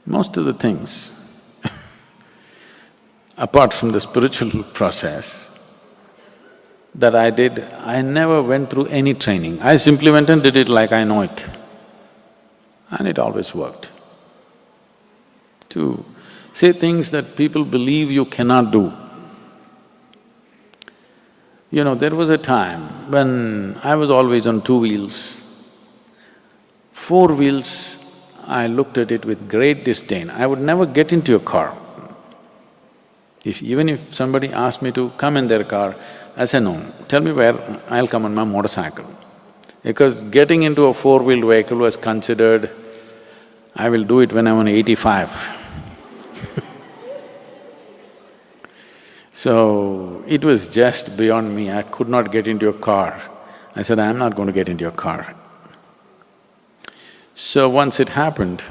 Most of the things, apart from the spiritual process that I did, I never went through any training. I simply went and did it like I know it. And it always worked. To say things that people believe you cannot do. You know, there was a time when I was always on two wheels. Four wheels, I looked at it with great disdain. I would never get into a car. Even if somebody asked me to come in their car, I say, no, tell me where, I'll come on my motorcycle. Because getting into a four-wheeled vehicle was considered, I will do it when I'm on 85. So, it was just beyond me, I could not get into a car. I said, I'm not going to get into a car. So once it happened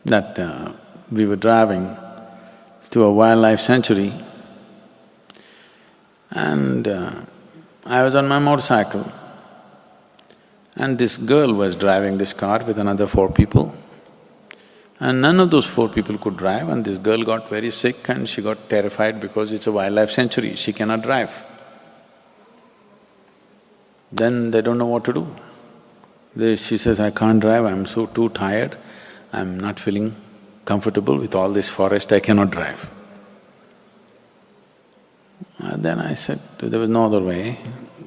that we were driving to a wildlife sanctuary and I was on my motorcycle and this girl was driving this car with another four people. And none of those four people could drive and this girl got very sick and she got terrified because it's a wildlife sanctuary, she cannot drive. Then they don't know what to do. She says, I can't drive, I'm so too tired, I'm not feeling comfortable with all this forest, I cannot drive. And then I said, there was no other way,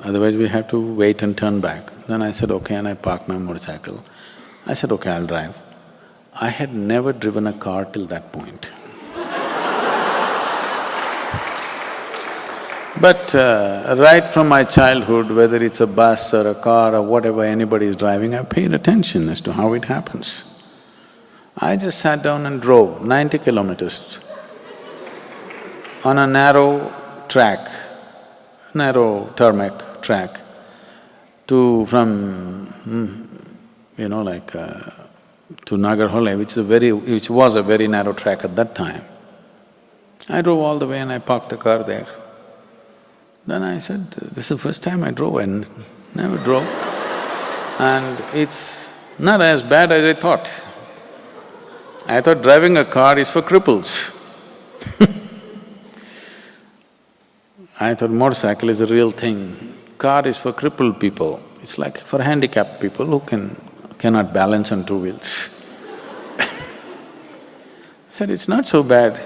otherwise we have to wait and turn back. Then I said, okay, and I parked my motorcycle. I said, okay, I'll drive. I had never driven a car till that point. But right from my childhood, whether it's a bus or a car or whatever anybody is driving, I paid attention as to how it happens. I just sat down and drove 90 kilometers on a narrow track, narrow tarmac track to Nagarhole, which was a very narrow track at that time. I drove all the way and I parked the car there. Then I said, this is the first time I drove and never drove. And it's not as bad as I thought. I thought driving a car is for cripples. I thought motorcycle is the real thing. Car is for crippled people. It's like for handicapped people who cannot balance on two wheels. I said, it's not so bad.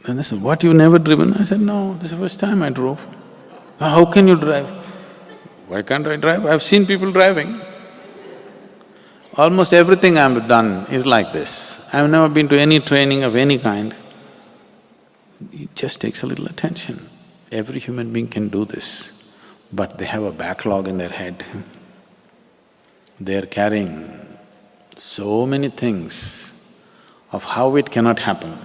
And they said, what, you've never driven? I said, no, this is the first time I drove. How can you drive? Why can't I drive? I've seen people driving. Almost everything I've done is like this. I've never been to any training of any kind. It just takes a little attention. Every human being can do this, but they have a backlog in their head. They're carrying so many things of how it cannot happen.